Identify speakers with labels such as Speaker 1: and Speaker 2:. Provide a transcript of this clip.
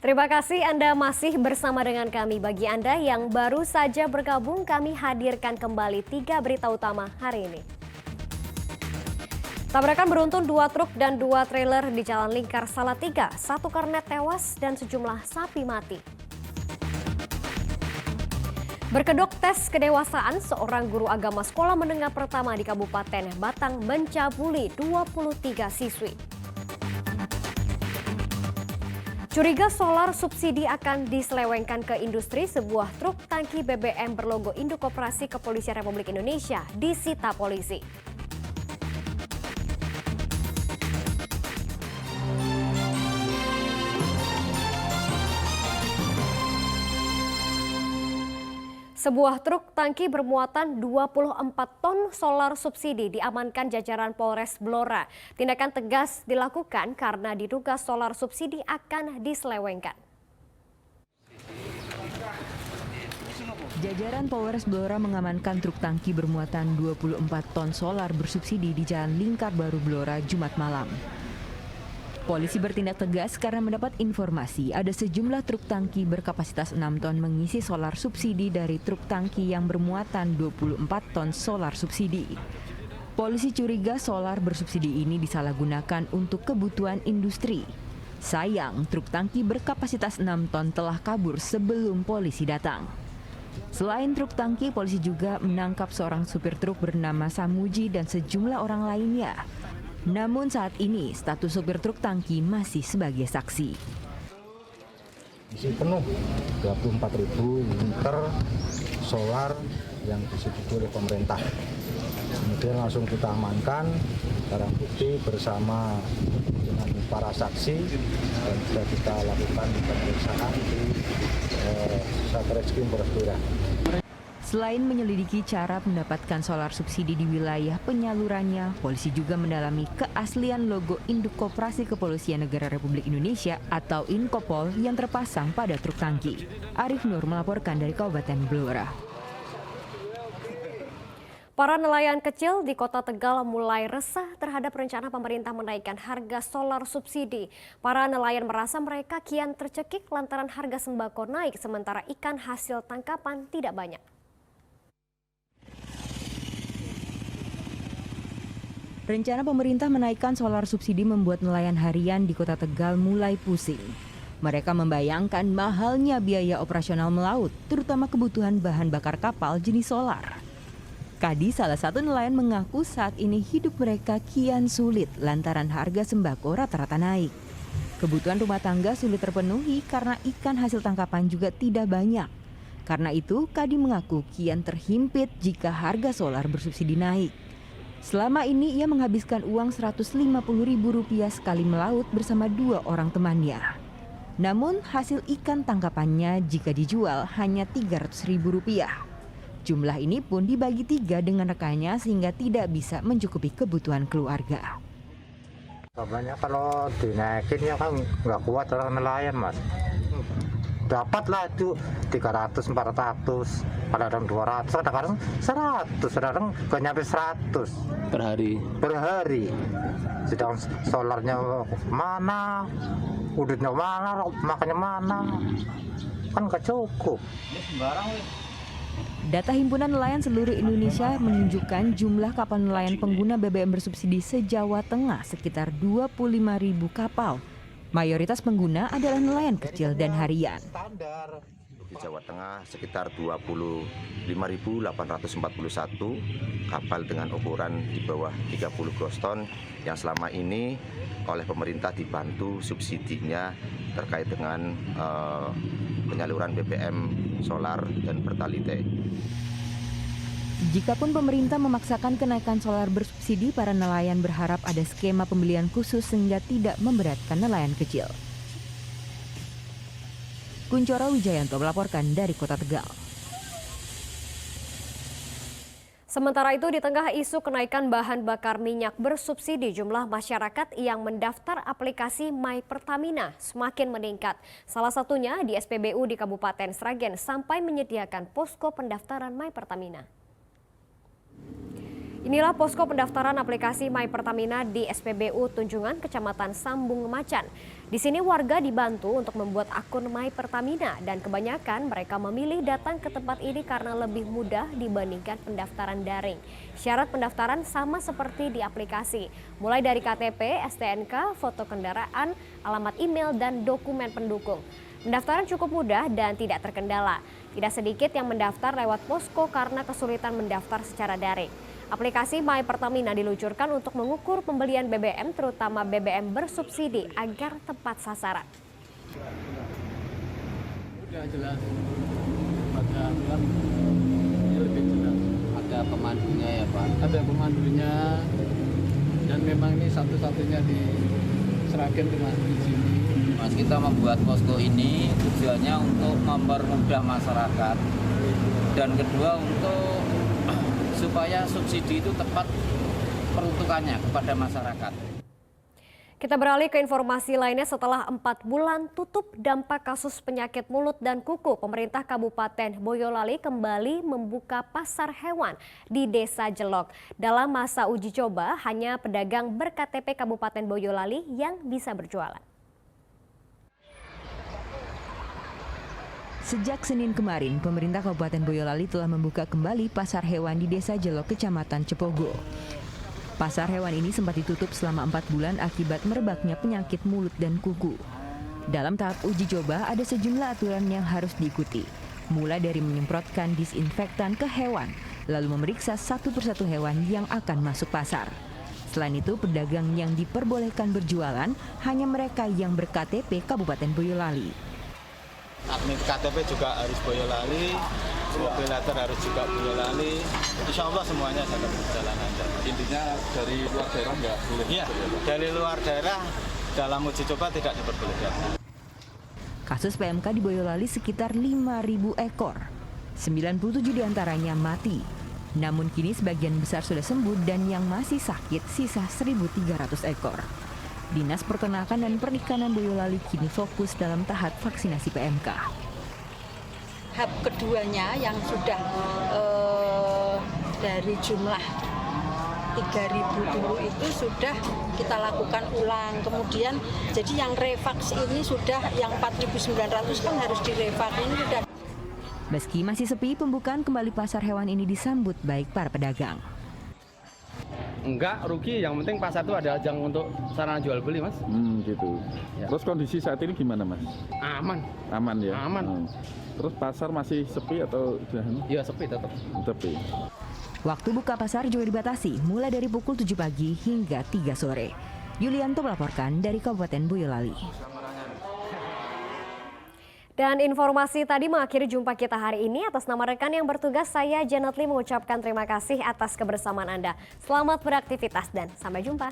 Speaker 1: Terima kasih Anda masih bersama dengan kami. Bagi Anda yang baru saja bergabung, kami hadirkan kembali 3 berita utama hari ini. Tabrakan beruntun 2 truk dan 2 trailer di Jalan Lingkar Salatiga. 1 kornet tewas dan sejumlah sapi mati. Berkedok tes kedewasaan, seorang guru agama sekolah menengah pertama di Kabupaten Batang mencabuli 23 siswi. Curiga solar subsidi akan diselewengkan ke industri, sebuah truk tangki BBM berlogo Induk Koperasi Kepolisian Republik Indonesia disita polisi. Sebuah truk tangki bermuatan 24 ton solar subsidi diamankan jajaran Polres Blora. Tindakan tegas dilakukan karena diduga solar subsidi akan diselewengkan.
Speaker 2: Jajaran Polres Blora mengamankan truk tangki bermuatan 24 ton solar bersubsidi di Jalan Lingkar Baru Blora Jumat malam. Polisi bertindak tegas karena mendapat informasi ada sejumlah truk tangki berkapasitas 6 ton mengisi solar subsidi dari truk tangki yang bermuatan 24 ton solar subsidi. Polisi curiga solar bersubsidi ini disalahgunakan untuk kebutuhan industri. Sayang, truk tangki berkapasitas 6 ton telah kabur sebelum polisi datang. Selain truk tangki, polisi juga menangkap seorang supir truk bernama Samuji dan sejumlah orang lainnya. Namun saat ini status supir truk tangki masih sebagai saksi.
Speaker 3: Isi penuh 24.000 liter solar yang disubsidi oleh pemerintah. Kemudian langsung kita amankan barang bukti bersama dengan para saksi dan sudah kita lakukan pemeriksaan di Satreskrim Polres Blora.
Speaker 2: Selain menyelidiki cara mendapatkan solar subsidi di wilayah penyalurannya, polisi juga mendalami keaslian logo Induk Koperasi Kepolisian Negara Republik Indonesia atau Inkopol yang terpasang pada truk tangki. Arif Nur melaporkan dari Kabupaten Blora.
Speaker 1: Para nelayan kecil di Kota Tegal mulai resah terhadap rencana pemerintah menaikkan harga solar subsidi. Para nelayan merasa mereka kian tercekik lantaran harga sembako naik sementara ikan hasil tangkapan tidak banyak.
Speaker 2: Rencana pemerintah menaikkan solar subsidi membuat nelayan harian di Kota Tegal mulai pusing. Mereka membayangkan mahalnya biaya operasional melaut, terutama kebutuhan bahan bakar kapal jenis solar. Kadi, salah satu nelayan, mengaku saat ini hidup mereka kian sulit lantaran harga sembako rata-rata naik. Kebutuhan rumah tangga sulit terpenuhi karena ikan hasil tangkapan juga tidak banyak. Karena itu, Kadi mengaku kian terhimpit jika harga solar bersubsidi naik. Selama ini ia menghabiskan uang Rp150.000 sekali melaut bersama 2 orang temannya. Namun hasil ikan tangkapannya jika dijual hanya Rp300.000. Jumlah ini pun dibagi 3 dengan rekannya sehingga tidak bisa mencukupi kebutuhan keluarga.
Speaker 3: Kabarnya kalau dinaikin ya kan nggak kuat orang nelayan, Mas. Dapatlah itu 300, 400, kadang 200, kadang 100, kadang gak nyampe 100
Speaker 4: per hari.
Speaker 3: Sedang solarnya mana, udutnya mana, makannya mana, kan gak cukup.
Speaker 2: Data Himpunan Nelayan Seluruh Indonesia menunjukkan jumlah kapal nelayan pengguna BBM bersubsidi se-Jawa Tengah sekitar 25.000 kapal. Mayoritas pengguna adalah nelayan kecil dan harian.
Speaker 5: Di Jawa Tengah sekitar 25.841 kapal dengan ukuran di bawah 30 gross ton yang selama ini oleh pemerintah dibantu subsidinya terkait dengan penyaluran BBM solar dan pertalite.
Speaker 2: Jikapun pemerintah memaksakan kenaikan solar bersubsidi, para nelayan berharap ada skema pembelian khusus sehingga tidak memberatkan nelayan kecil. Kuncoro Wijayanto melaporkan dari Kota Tegal.
Speaker 1: Sementara itu, di tengah isu kenaikan bahan bakar minyak bersubsidi, jumlah masyarakat yang mendaftar aplikasi My Pertamina semakin meningkat. Salah satunya di SPBU di Kabupaten Sragen sampai menyediakan posko pendaftaran My Pertamina. Inilah posko pendaftaran aplikasi My Pertamina di SPBU Tunjungan, Kecamatan Sambung Macan. Di sini warga dibantu untuk membuat akun My Pertamina dan kebanyakan mereka memilih datang ke tempat ini karena lebih mudah dibandingkan pendaftaran daring. Syarat pendaftaran sama seperti di aplikasi, mulai dari KTP, STNK, foto kendaraan, alamat email, dan dokumen pendukung. Pendaftaran cukup mudah dan tidak terkendala. Tidak sedikit yang mendaftar lewat posko karena kesulitan mendaftar secara daring. Aplikasi My Pertamina diluncurkan untuk mengukur pembelian BBM, terutama BBM bersubsidi, agar tepat sasaran.
Speaker 4: Udah jelas, pada bilang ini lebih jelas.
Speaker 6: Ada pemandunya ya Pak?
Speaker 4: Ada pemandunya, dan memang ini satu-satunya di Sragen termasuk di sini.
Speaker 6: Mas, kita membuat posko ini tujuannya untuk mempermudah masyarakat, dan kedua untuk supaya subsidi itu tepat peruntukannya kepada masyarakat.
Speaker 1: Kita beralih ke informasi lainnya. Setelah 4 bulan tutup dampak kasus penyakit mulut dan kuku, pemerintah Kabupaten Boyolali kembali membuka pasar hewan di Desa Jelok. Dalam masa uji coba, hanya pedagang ber-KTP Kabupaten Boyolali yang bisa berjualan.
Speaker 2: Sejak Senin kemarin, pemerintah Kabupaten Boyolali telah membuka kembali pasar hewan di Desa Jelok, Kecamatan Cepogo. Pasar hewan ini sempat ditutup selama 4 bulan akibat merebaknya penyakit mulut dan kuku. Dalam tahap uji coba, ada sejumlah aturan yang harus diikuti, mulai dari menyemprotkan disinfektan ke hewan, lalu memeriksa satu persatu hewan yang akan masuk pasar. Selain itu, pedagang yang diperbolehkan berjualan hanya mereka yang ber-KTP Kabupaten Boyolali.
Speaker 7: Admin KTP juga harus Boyolali, mobilator harus juga Boyolali. Insya Allah semuanya akan berjalan lancar.
Speaker 8: Intinya dari luar daerah nggak boleh?
Speaker 7: Iya, dari luar daerah dalam uji coba tidak diperbolehkan.
Speaker 2: Kasus PMK di Boyolali sekitar 5.000 ekor. 97 diantaranya mati. Namun kini sebagian besar sudah sembuh dan yang masih sakit sisa 1.300 ekor. Dinas Peternakan dan Perikanan Boyolali kini fokus dalam tahap vaksinasi PMK.
Speaker 9: Tahap keduanya yang sudah dari jumlah 3.000 dulu itu sudah kita lakukan ulang. Kemudian jadi yang revaks ini sudah yang 4.900 kan harus direvaks ini sudah.
Speaker 2: Meski masih sepi, pembukaan kembali pasar hewan ini disambut baik para pedagang.
Speaker 4: Enggak rugi, yang penting pasar itu ada ajang untuk sarana jual beli, Mas.
Speaker 8: Gitu.
Speaker 4: Ya.
Speaker 8: Terus kondisi saat ini gimana, Mas?
Speaker 4: Aman.
Speaker 8: Aman ya?
Speaker 4: Aman.
Speaker 8: Terus pasar masih sepi atau sudah?
Speaker 4: Ya sepi tetap.
Speaker 8: Sepi.
Speaker 2: Waktu buka pasar juga dibatasi, mulai dari pukul 7 pagi hingga 3 sore. Yulianto melaporkan dari Kabupaten Boyolali.
Speaker 1: Dan informasi tadi mengakhiri jumpa kita hari ini. Atas nama rekan yang bertugas, saya Janet Lee mengucapkan terima kasih atas kebersamaan Anda. Selamat beraktivitas dan sampai jumpa.